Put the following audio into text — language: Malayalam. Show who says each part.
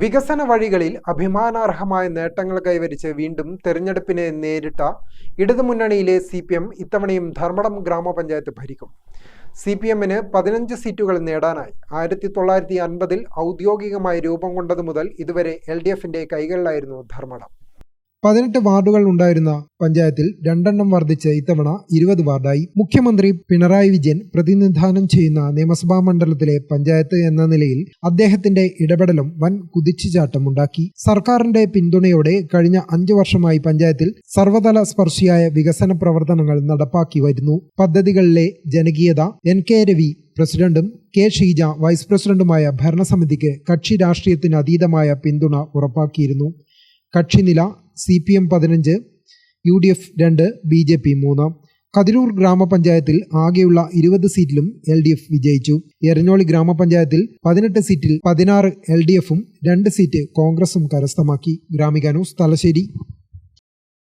Speaker 1: വികസന വഴികളിൽ അഭിമാനാർഹമായ നേട്ടങ്ങൾ കൈവരിച്ച് വീണ്ടും തെരഞ്ഞെടുപ്പിനെ നേരിട്ട ഇടതുമുന്നണിയിലെ CPM ഇത്തവണയും ധർമ്മടം ഗ്രാമപഞ്ചായത്ത് ഭരിക്കും. CPMന് 15 സീറ്റുകൾ നേടാനായി 1950-ൽ ഔദ്യോഗികമായി രൂപം കൊണ്ടതു മുതൽ ഇതുവരെ LDFന്റെ കൈകളിലായിരുന്നു ധർമ്മടം. 18 വാർഡുകൾ ഉണ്ടായിരുന്ന പഞ്ചായത്തിൽ 2 എണ്ണം വർദ്ധിച്ച് ഇത്തവണ 20 വാർഡായി. മുഖ്യമന്ത്രി പിണറായി വിജയൻ പ്രതിനിധാനം ചെയ്യുന്ന നിയമസഭാ മണ്ഡലത്തിലെ പഞ്ചായത്ത് എന്ന നിലയിൽ അദ്ദേഹത്തിന്റെ ഇടപെടലും വൻ കുതിച്ചുചാട്ടമുണ്ടാക്കി. സർക്കാരിന്റെ പിന്തുണയോടെ കഴിഞ്ഞ 5 വർഷമായി പഞ്ചായത്തിൽ സർവതല സ്പർശിയായ വികസന പ്രവർത്തനങ്ങൾ നടപ്പാക്കി വരുന്നു. പദ്ധതികളിലെ ജനകീയത NK രവി പ്രസിഡന്റും K ഷീജ വൈസ് പ്രസിഡന്റുമായ ഭരണസമിതിക്ക് കക്ഷി രാഷ്ട്രീയത്തിന് അതീതമായ പിന്തുണ ഉറപ്പാക്കിയിരുന്നു. കക്ഷിനില CPM 15, UDF 2, BJP 3. കതിരൂർ ഗ്രാമപഞ്ചായത്തിൽ ആകെയുള്ള 20 സീറ്റിലും LDF വിജയിച്ചു. എരഞ്ഞോളി ഗ്രാമപഞ്ചായത്തിൽ 18 സീറ്റിൽ 16 LDFും 2 സീറ്റ് കോൺഗ്രസും കരസ്ഥമാക്കി. ഗ്രാമിക ന്യൂസ്, തലശ്ശേരി.